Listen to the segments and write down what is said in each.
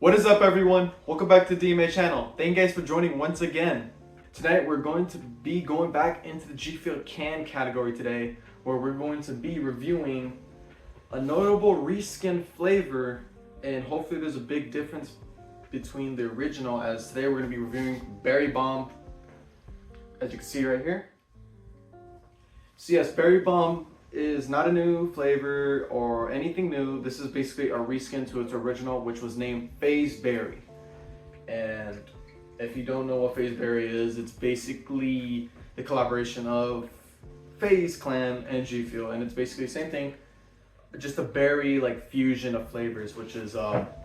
What is up, everyone? Welcome back to the DMA channel. Thank you guys for joining once again. Tonight we're going to be going back into the GFUEL can category today, where we're going to be reviewing a notable reskin flavor, and hopefully there's a big difference between the original, as today we're going to be reviewing Berry Bomb, as you can see right here. So yes, Berry Bomb is not a new flavor or anything new. This is basically a reskin to its original, which was named Phase Berry. And if you don't know what Phase Berry is, it's basically the collaboration of Phase Clan and GFUEL, and it's basically the same thing, just a berry like fusion of flavors, which is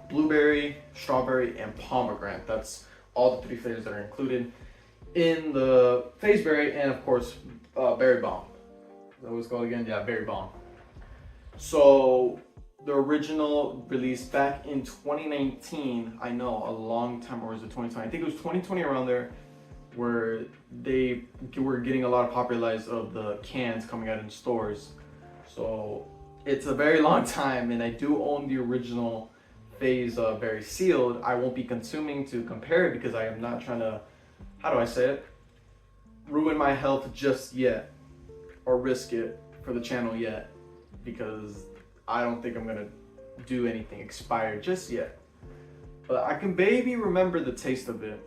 blueberry, strawberry, and pomegranate. That's all the three flavors that are included in the Phase Berry, and of course Berry Bomb. That was called again? Yeah, Berry Bomb. So the original released back in 2019. I know, a long time, or was it 2020? I think it was 2020, around there, where they were getting a lot of popularized of the cans coming out in stores. So it's a very long time, and I do own the original Phase Berry sealed. I won't be consuming to compare it because I am not trying to, how do I say it, ruin my health just yet, or risk it for the channel yet, because I don't think I'm gonna do anything expired just yet. But I can maybe remember the taste of it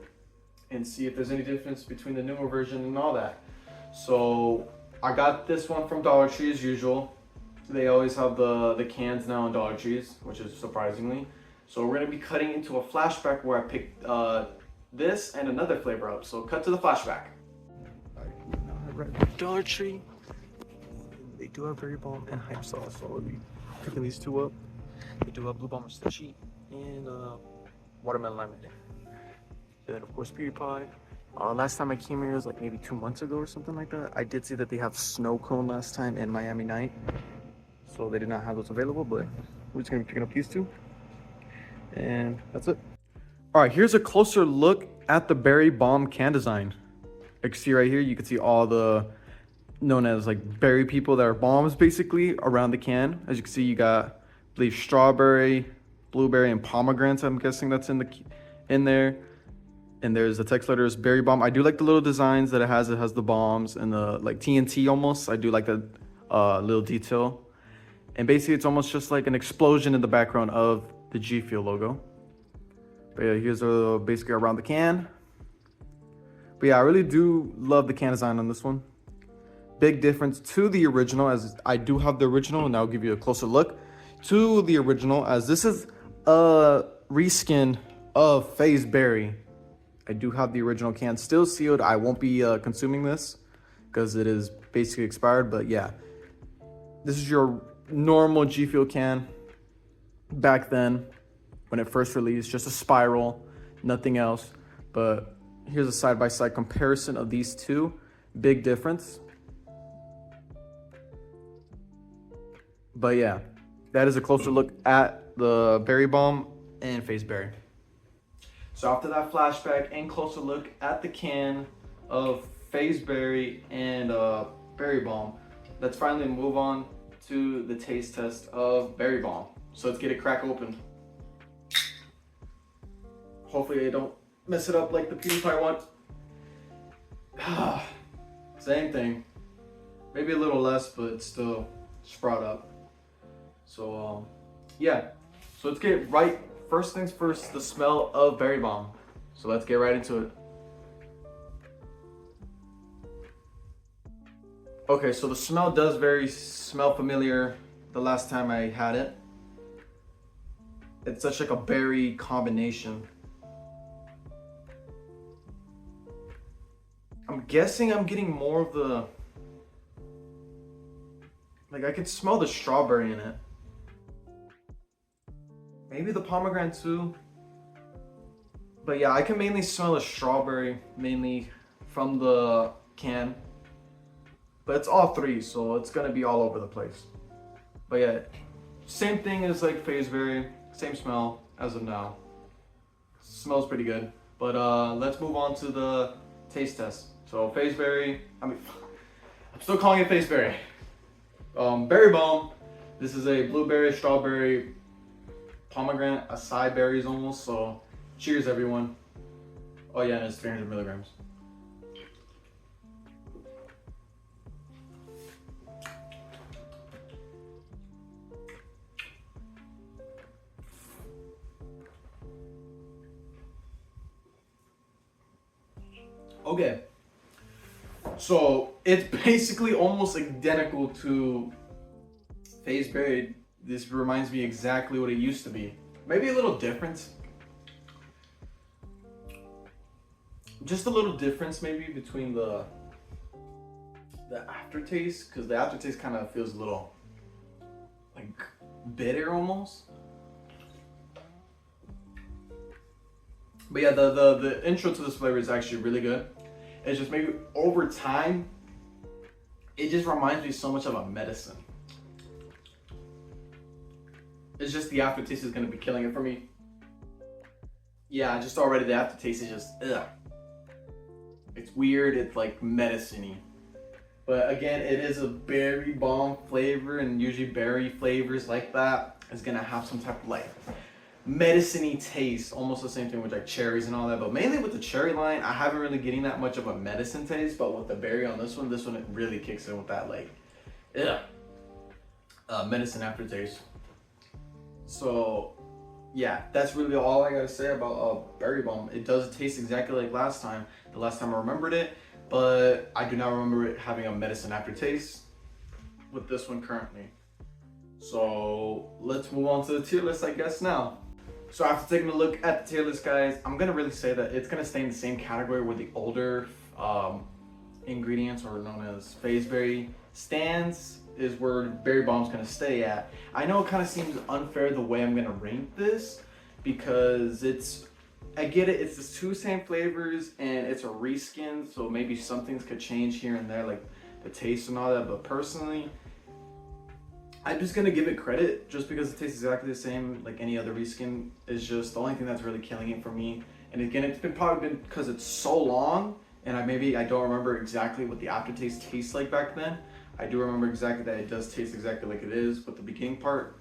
and see if there's any difference between the newer version and all that. So I got this one from Dollar Tree as usual. They always have the cans now in Dollar Trees, which is surprisingly. So we're gonna be cutting into a flashback where I picked this and another flavor up. So cut to the flashback. Dollar Tree. They do have Berry Bomb and Hype Sauce, so we'll be cooking these two up. They do have Blue Bomb Mustache and Watermelon Lemonade. And then of course Beauty Pie. Last time I came here was like maybe 2 months ago or something like that. I did see that they have Snow Cone last time and Miami Night, so they did not have those available, but we're just gonna be picking up these two, and that's it. All right, here's a closer look at the Berry Bomb can design. You can see right here, you can see all the known as like berry people that are bombs basically around the can. As you can see, you got, I believe, strawberry, blueberry, and pomegranates. I'm guessing that's in there. And there's the text letters Berry Bomb. I do like the little designs that it has. It has the bombs and the like TNT almost. I do like that little detail. And basically, it's almost just like an explosion in the background of the GFUEL logo. But yeah, here's basically around the can. But yeah, I really do love the can design on this one. Big difference to the original, as I do have the original, and I'll give you a closer look to the original, as this is a reskin of Phase Berry. I do have the original can still sealed. I won't be consuming this because it is basically expired, but yeah, this is your normal GFUEL can back then when it first released, just a spiral, nothing else. But here's a side-by-side comparison of these two. Big difference. But yeah, that is a closer look at the Berry Bomb and Phase Berry. So after that flashback and closer look at the can of Phase Berry and Berry Bomb, let's finally move on to the taste test of Berry Bomb. So let's get it crack open. Hopefully I don't mess it up like the PewDiePie one. Same thing. Maybe a little less, but still sprout up. So yeah, so let's get right, first things first, the smell of Berry Bomb. So let's get right into it. Okay, so the smell does smell familiar the last time I had it. It's such like a berry combination. I'm guessing I'm getting more of the, like, I can smell the strawberry in it. Maybe the pomegranate too. But yeah, I can mainly smell the strawberry, mainly from the can. But it's all three, so it's gonna be all over the place. But yeah, same thing as like Phase Berry, same smell as of now. Smells pretty good. But let's move on to the taste test. So Phase Berry, I'm still calling it Phase Berry. Berry Bomb, this is a blueberry, strawberry, pomegranate acai berries almost. So cheers, everyone. Oh yeah, and it's 300 milligrams. Okay, so it's basically almost identical to FaZe Berry. This reminds me exactly what it used to be. Maybe a little different. Just a little difference maybe between the aftertaste, because the aftertaste kind of feels a little like bitter almost. But yeah, the intro to this flavor is actually really good. It's just maybe over time, it just reminds me so much of a medicine. It's just the aftertaste is gonna be killing it for me. Yeah, just already the aftertaste is just ugh. It's weird, it's like medicine-y. But again, it is a berry bomb flavor, and usually berry flavors like that is gonna have some type of like medicine-y taste, almost the same thing with like cherries and all that. But mainly with the cherry line, I haven't really getting that much of a medicine taste. But with the berry on this one it really kicks in with that like medicine aftertaste. So yeah, that's really all I gotta say about berry bomb. It does taste exactly like last time. The last time I remembered it, but I do not remember it having a medicine aftertaste with this one currently. So let's move on to the tier list, I guess now. So after taking a look at the tier list, guys, I'm gonna really say that it's gonna stay in the same category where the older ingredients, or known as FaZe Berry, stands, is where Berry Bomb's gonna stay at. I know it kind of seems unfair the way I'm gonna rank this, because I get it, it's the two same flavors and it's a reskin, so maybe some things could change here and there, like the taste and all that, but personally, I'm just gonna give it credit just because it tastes exactly the same like any other reskin. Is just the only thing that's really killing it for me. And again, it's probably been because it's so long, and I don't remember exactly what the aftertaste tastes like back then. I do remember exactly that it does taste exactly like it is with the beginning part.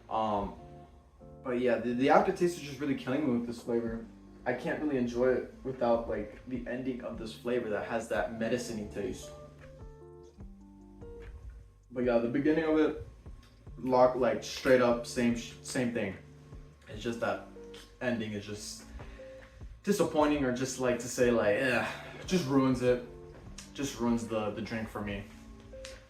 But yeah, the aftertaste is just really killing me with this flavor. I can't really enjoy it without like the ending of this flavor that has that medicine-y taste. But yeah, the beginning of it, like straight up same thing. It's just that ending is just disappointing, or just like to say like just ruins it, just ruins the drink for me.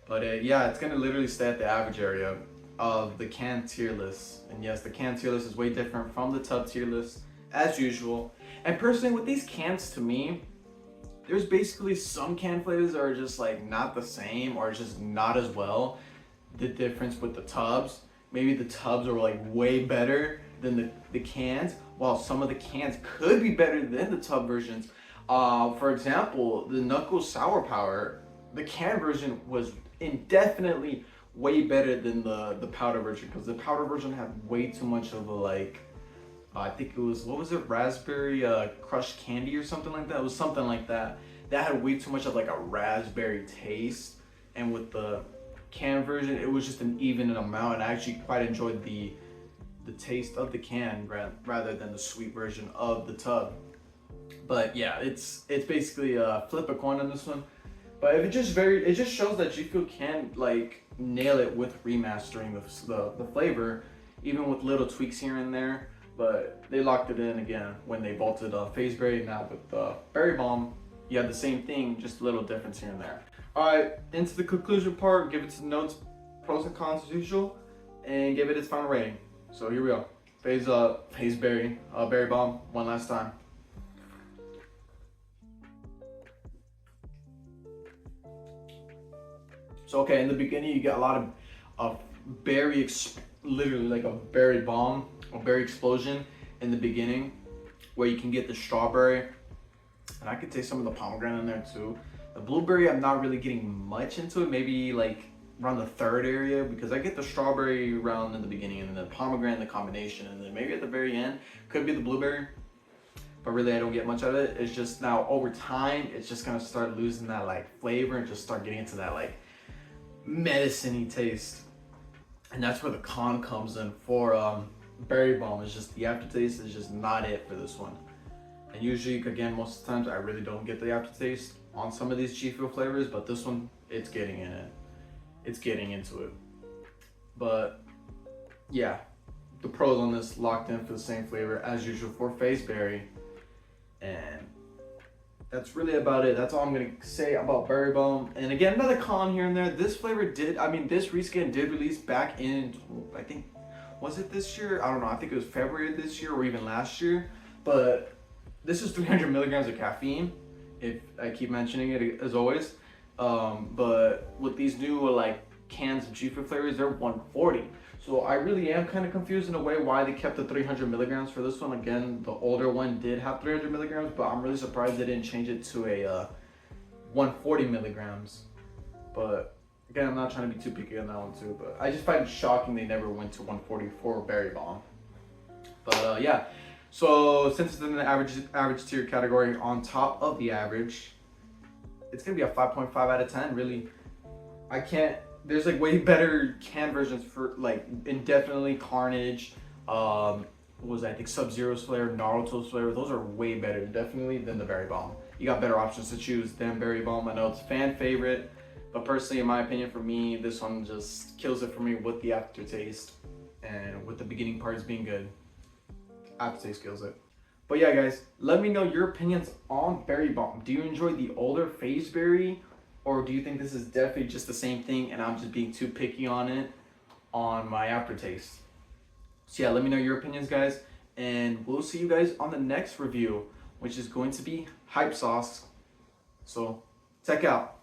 But yeah, it's gonna literally stay at the average area of the can tier list. And yes, the can tier list is way different from the tub tier list as usual. And personally, with these cans, to me, there's basically some can flavors that are just like not the same, or just not as well. The difference with the tubs, maybe the tubs are like way better than the cans, while some of the cans could be better than the tub versions. For example, the Knuckles Sour Power, the can version was indefinitely way better than the powder version, because the powder version had way too much of a like, I think it was, what was it, raspberry crushed candy or something like that. It was something like that. That had way too much of like a raspberry taste, and with the can version, it was just an even amount, and I actually quite enjoyed the taste of the can rather than the sweet version of the tub. But yeah, it's basically flip a coin on this one. But it just shows that GFUEL can like nail it with remastering the flavor, even with little tweaks here and there. But they locked it in again when they bolted FaZe Berry. Now with Berry Bomb, you have the same thing, just a little difference here and there. Alright, into the conclusion part, give it some notes, pros and cons as usual, and give it its final rating. So here we go. FaZe Berry, Berry Bomb, one last time. So okay, in the beginning you get a lot of berry, literally like a berry bomb, a berry explosion in the beginning, where you can get the strawberry, and I could taste some of the pomegranate in there too. The blueberry, I'm not really getting much into it, maybe like around the third area, because I get the strawberry around in the beginning, and then the pomegranate, the combination, and then maybe at the very end could be the blueberry. But really, I don't get much of it. It's just now over time, it's just gonna start losing that like flavor and just start getting into that like medicine-y taste. And that's where the con comes in for Berry Bomb is just, the aftertaste is just not it for this one. And usually, again, most of the times I really don't get the aftertaste on some of these GFUEL flavors, but this one, it's getting in it. It's getting into it. But yeah, the pros on this locked in for the same flavor as usual for Phase Berry. And that's really about it. That's all I'm gonna say about Berry Bomb. And again, another con here and there. This flavor did, this reskin did release back in, I think, was it this year? I don't know. I think it was February of this year or even last year. But this is 300 milligrams of caffeine, if I keep mentioning it as always. But with these new like cans of GFUEL flavors, they're 140. So I really am kind of confused in a way why they kept the 300 milligrams for this one. Again, the older one did have 300 milligrams, but I'm really surprised they didn't change it to a 140 milligrams. But again, I'm not trying to be too picky on that one too, but I just find it shocking they never went to 140 for Berry Bomb. But yeah. So since it's in the average tier category, on top of the average, it's gonna be a 5.5 out of 10. Really, I can't. There's like way better can versions for like Indefinitely, Carnage, what was that? I think Sub-Zero's flavor, Naruto's flavor. Those are way better, definitely, than the Berry Bomb. You got better options to choose than Berry Bomb. I know it's a fan favorite, but personally, in my opinion, for me, this one just kills it for me with the aftertaste and with the beginning parts being good. Aftertaste kills it. But yeah, guys, let me know your opinions on Berry Bomb. Do you enjoy the older Phase Berry, or do you think this is definitely just the same thing and I'm just being too picky on it on my aftertaste? So yeah, let me know your opinions, guys, and we'll see you guys on the next review, which is going to be Hype Sauce. So check out.